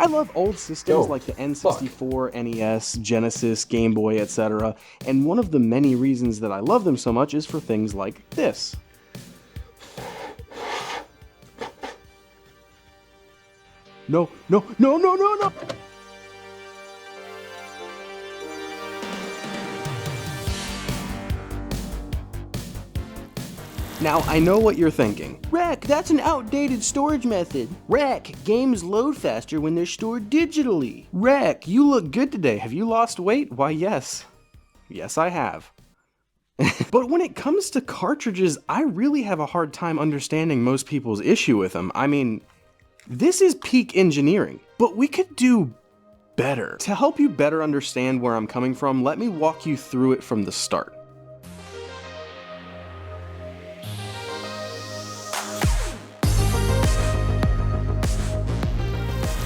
I love old systems like the N64, NES, Genesis, Game Boy, etc. And one of the many reasons that I love them so much is for things like this. No. Now, I know what you're thinking. Rec, that's an outdated storage method. Rec, games load faster when they're stored digitally. Rec, you look good today. Have you lost weight? Why, yes. Yes, I have. But when it comes to cartridges, I really have a hard time understanding most people's issue with them. I mean, this is peak engineering, but we could do better. To help you better understand where I'm coming from, let me walk you through it from the start.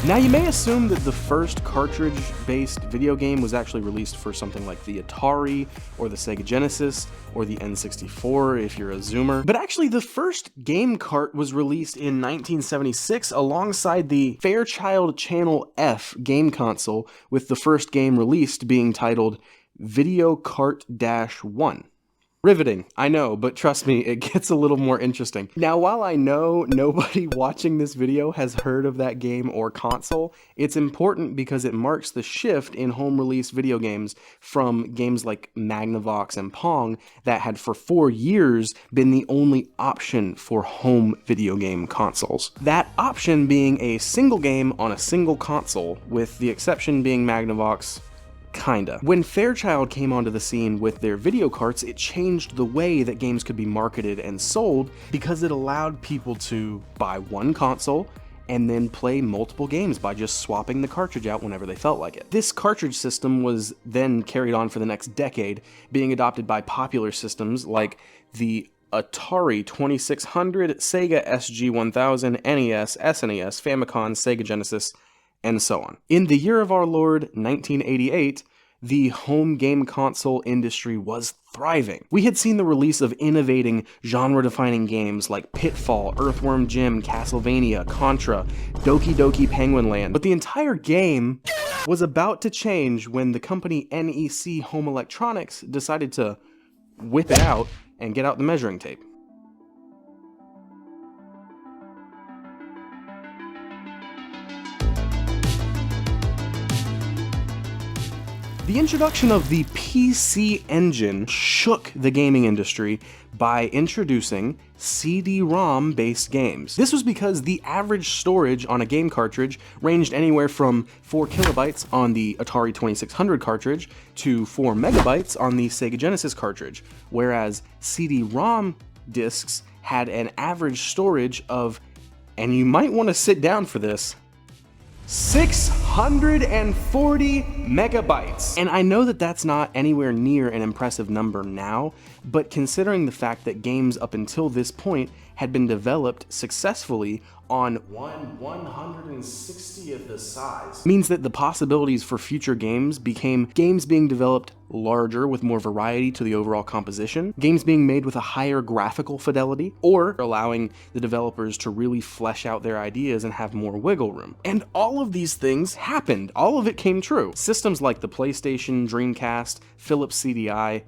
Now, you may assume that the first cartridge-based video game was actually released for something like the Atari, or the Sega Genesis, or the N64 if you're a Zoomer. But actually, the first game cart was released in 1976 alongside the Fairchild Channel F game console, with the first game released being titled Video Cart-1. Riveting, I know, but trust me, it gets a little more interesting. Now, while I know nobody watching this video has heard of that game or console, it's important because it marks the shift in home release video games from games like Magnavox and Pong that had for 4 years been the only option for home video game consoles. That option being a single game on a single console, with the exception being Magnavox. Kinda. When Fairchild came onto the scene with their video carts, it changed the way that games could be marketed and sold because it allowed people to buy one console and then play multiple games by just swapping the cartridge out whenever they felt like it. This cartridge system was then carried on for the next decade, being adopted by popular systems like the Atari 2600, Sega SG-1000, NES, SNES, Famicom, Sega Genesis, and so on. In the year of our Lord, 1988, the home game console industry was thriving. We had seen the release of innovating, genre-defining games like Pitfall, Earthworm Jim, Castlevania, Contra, Doki Doki Penguin Land, but the entire game was about to change when the company NEC Home Electronics decided to whip it out and get out the measuring tape. The introduction of the PC Engine shook the gaming industry by introducing CD-ROM based games. This was because the average storage on a game cartridge ranged anywhere from 4 kilobytes on the Atari 2600 cartridge to 4 megabytes on the Sega Genesis cartridge, whereas CD-ROM discs had an average storage of, and you might want to sit down for this, 640 megabytes. And I know that that's not anywhere near an impressive number now, but considering the fact that games up until this point had been developed successfully on 1/160th the size, means that the possibilities for future games became games being developed larger with more variety to the overall composition, games being made with a higher graphical fidelity, or allowing the developers to really flesh out their ideas and have more wiggle room. And all of these things happened. All of it came true. Systems like the PlayStation, Dreamcast, Philips CDI,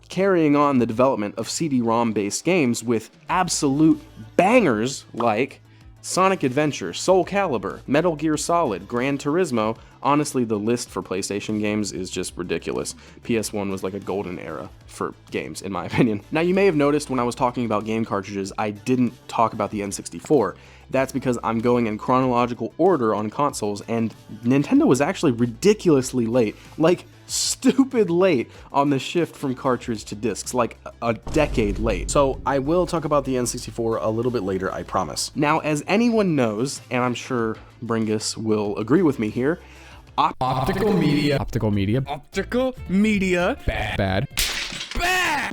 carrying on the development of CD-ROM based games with absolute bangers like Sonic Adventure, Soul Calibur, Metal Gear Solid, Gran Turismo. Honestly, the list for PlayStation games is just ridiculous. PS1 was like a golden era for games, in my opinion. Now, you may have noticed when I was talking about game cartridges, I didn't talk about the N64. That's because I'm going in chronological order on consoles, and Nintendo was actually ridiculously late, like stupid late on the shift from cartridge to discs, like a decade late. So I will talk about the N64 a little bit later, I promise. Now, as anyone knows, and I'm sure Bringus will agree with me here, optical media, bad.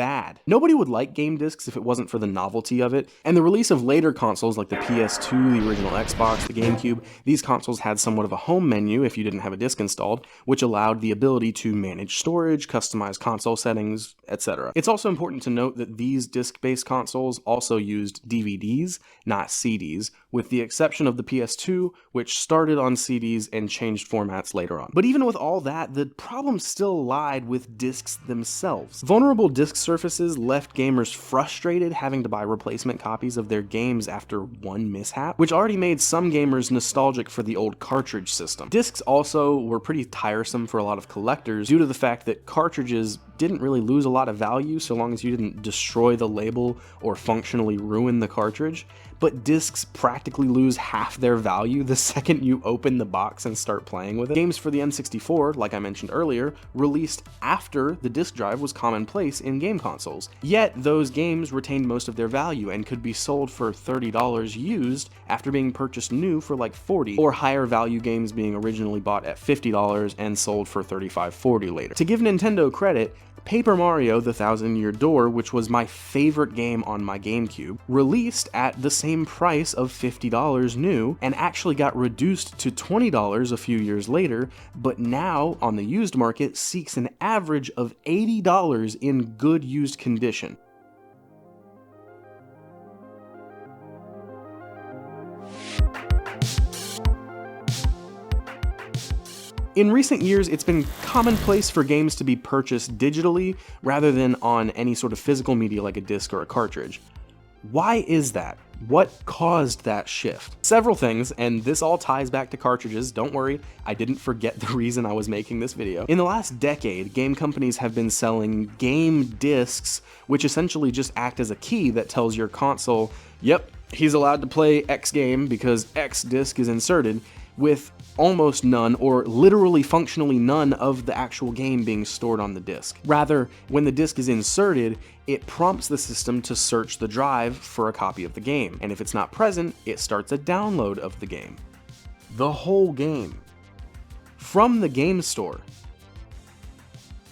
bad. Nobody would like game discs if it wasn't for the novelty of it, and the release of later consoles like the PS2, the original Xbox, the GameCube, these consoles had somewhat of a home menu if you didn't have a disc installed, which allowed the ability to manage storage, customize console settings, etc. It's also important to note that these disc-based consoles also used DVDs, not CDs, with the exception of the PS2, which started on CDs and changed formats later on. But even with all that, the problem still lied with discs themselves. Vulnerable disc surfaces left gamers frustrated having to buy replacement copies of their games after one mishap, which already made some gamers nostalgic for the old cartridge system. Discs also were pretty tiresome for a lot of collectors due to the fact that cartridges didn't really lose a lot of value so long as you didn't destroy the label or functionally ruin the cartridge, but discs practically lose half their value the second you open the box and start playing with it. Games for the N64, like I mentioned earlier, released after the disc drive was commonplace in game consoles. Yet those games retained most of their value and could be sold for $30 used after being purchased new for like $40, or higher value games being originally bought at $50 and sold for $35-$40 later. To give Nintendo credit, Paper Mario: The Thousand-Year Door, which was my favorite game on my GameCube, released at the same price of $50 new and actually got reduced to $20 a few years later, but now on the used market seeks an average of $80 in good used condition. In recent years, it's been commonplace for games to be purchased digitally rather than on any sort of physical media like a disc or a cartridge. Why is that? What caused that shift? Several things, and this all ties back to cartridges. Don't worry, I didn't forget the reason I was making this video. In the last decade, game companies have been selling game discs, which essentially just act as a key that tells your console, yep, he's allowed to play X game because X disc is inserted, with almost none, or literally functionally none, of the actual game being stored on the disc. Rather, when the disc is inserted, it prompts the system to search the drive for a copy of the game, and if it's not present, it starts a download of the game. The whole game. From the game store.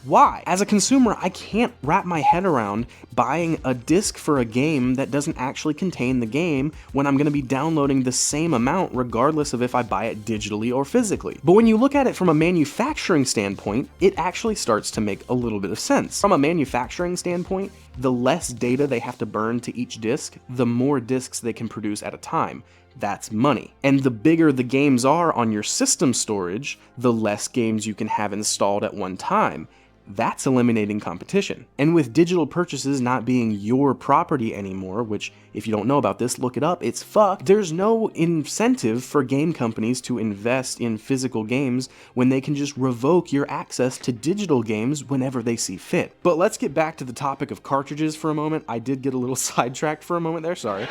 Why? As a consumer, I can't wrap my head around buying a disc for a game that doesn't actually contain the game when I'm going to be downloading the same amount regardless of if I buy it digitally or physically. But when you look at it from a manufacturing standpoint, it actually starts to make a little bit of sense. From a manufacturing standpoint, the less data they have to burn to each disc, the more discs they can produce at a time. That's money. And the bigger the games are on your system storage, the less games you can have installed at one time. That's eliminating competition. And with digital purchases not being your property anymore, which if you don't know about this, look it up, it's fucked, there's no incentive for game companies to invest in physical games when they can just revoke your access to digital games whenever they see fit. But let's get back to the topic of cartridges for a moment. I did get a little sidetracked for a moment there, sorry.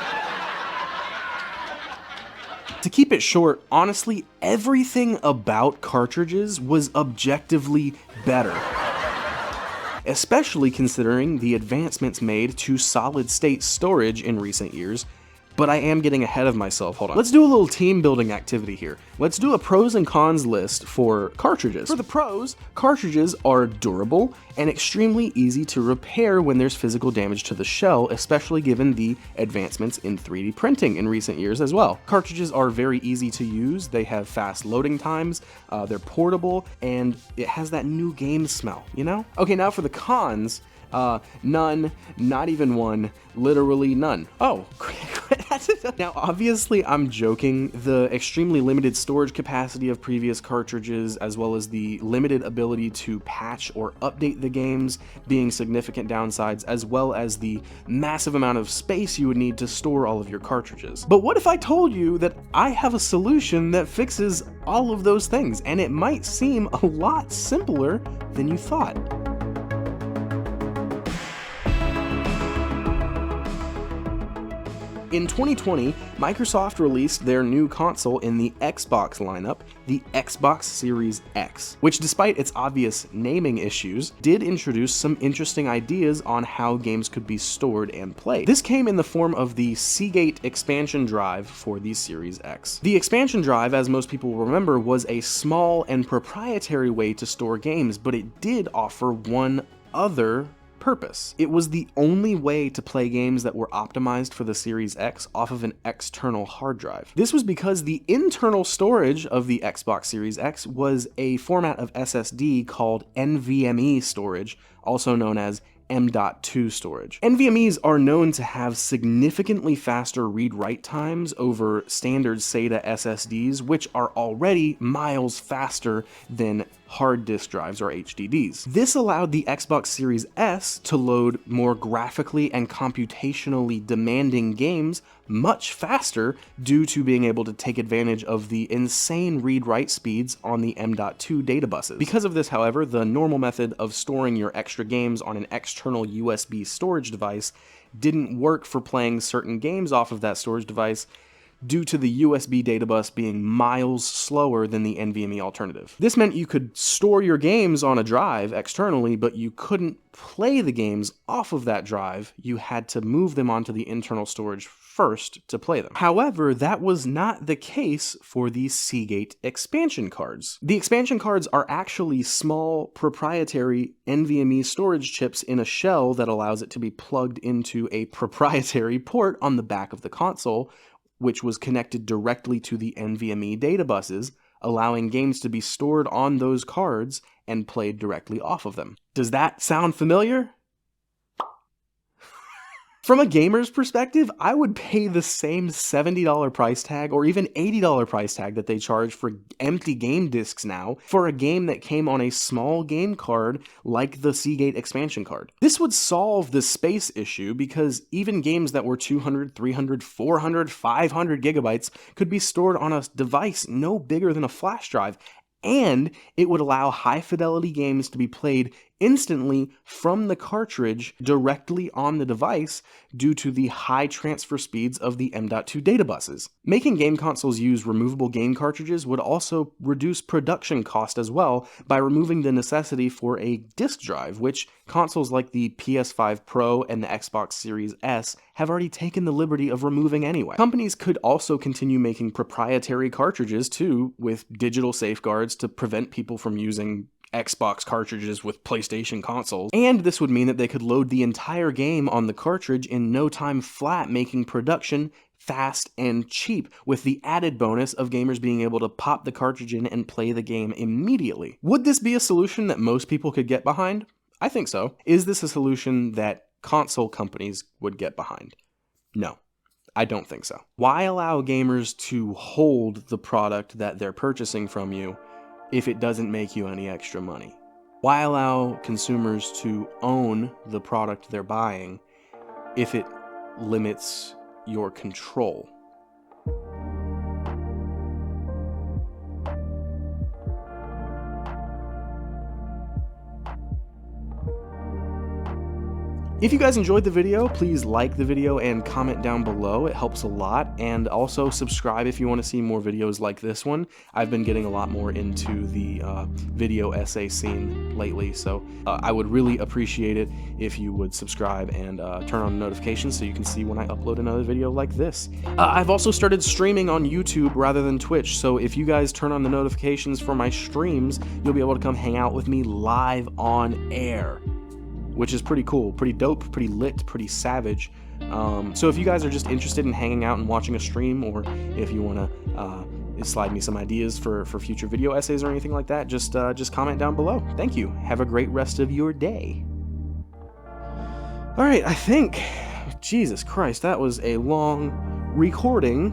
To keep it short, honestly, everything about cartridges was objectively better. Especially considering the advancements made to solid-state storage in recent years. But I am getting ahead of myself, hold on. Let's do a little team building activity here. Let's do a pros and cons list for cartridges. For the pros, cartridges are durable and extremely easy to repair when there's physical damage to the shell, especially given the advancements in 3D printing in recent years as well. Cartridges are very easy to use, they have fast loading times, they're portable, and it has that new game smell, you know? Okay, now for the cons. None, not even one, literally none. Oh, now obviously I'm joking. The extremely limited storage capacity of previous cartridges, as well as the limited ability to patch or update the games being significant downsides, as well as the massive amount of space you would need to store all of your cartridges. But what if I told you that I have a solution that fixes all of those things, and it might seem a lot simpler than you thought? In 2020, Microsoft released their new console in the Xbox lineup, the Xbox Series X, which despite its obvious naming issues, did introduce some interesting ideas on how games could be stored and played. This came in the form of the Seagate expansion drive for the Series X. The expansion drive, as most people will remember, was a small and proprietary way to store games, but it did offer one other purpose. It was the only way to play games that were optimized for the Series X off of an external hard drive. This was because the internal storage of the Xbox Series X was a format of SSD called NVMe storage, also known as M.2 storage. NVMe's are known to have significantly faster read-write times over standard SATA SSDs, which are already miles faster than hard disk drives or HDDs. This allowed the Xbox Series S to load more graphically and computationally demanding games much faster due to being able to take advantage of the insane read-write speeds on the M.2 data buses. Because of this, however, the normal method of storing your extra games on an external USB storage device didn't work for playing certain games off of that storage device due to the USB data bus being miles slower than the NVMe alternative. This meant you could store your games on a drive externally, but you couldn't play the games off of that drive. You had to move them onto the internal storage first to play them. However, that was not the case for the Seagate expansion cards. The expansion cards are actually small proprietary NVMe storage chips in a shell that allows it to be plugged into a proprietary port on the back of the console, which was connected directly to the NVMe data buses, allowing games to be stored on those cards and played directly off of them. Does that sound familiar? From a gamer's perspective, I would pay the same $70 price tag or even $80 price tag that they charge for empty game discs now for a game that came on a small game card like the Seagate expansion card. This would solve the space issue because even games that were 200, 300, 400, 500 gigabytes could be stored on a device no bigger than a flash drive, and it would allow high-fidelity games to be played instantly from the cartridge directly on the device due to the high transfer speeds of the M.2 data buses. Making game consoles use removable game cartridges would also reduce production cost as well by removing the necessity for a disk drive, which consoles like the PS5 Pro and the Xbox Series S have already taken the liberty of removing anyway. Companies could also continue making proprietary cartridges too, with digital safeguards to prevent people from using Xbox cartridges with PlayStation consoles, and this would mean that they could load the entire game on the cartridge in no time flat, making production fast and cheap, with the added bonus of gamers being able to pop the cartridge in and play the game immediately. Would this be a solution that most people could get behind? I think so. Is this a solution that console companies would get behind? No. I don't think so. Why allow gamers to hold the product that they're purchasing from you if it doesn't make you any extra money? Why allow consumers to own the product they're buying if it limits your control? If you guys enjoyed the video, please like the video and comment down below. It helps a lot. And also subscribe if you want to see more videos like this one. I've been getting a lot more into the video essay scene lately, so I would really appreciate it if you would subscribe and turn on notifications so you can see when I upload another video like this. I've also started streaming on YouTube rather than Twitch, so if you guys turn on the notifications for my streams, you'll be able to come hang out with me live on air, which is pretty cool, pretty dope, pretty lit, pretty savage. So if you guys are just interested in hanging out and watching a stream, or if you want to slide me some ideas for future video essays or anything like that, just comment down below. Thank you. Have a great rest of your day. All right, I think, Jesus Christ, that was a long recording,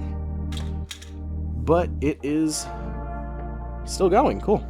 but it is still going. Cool.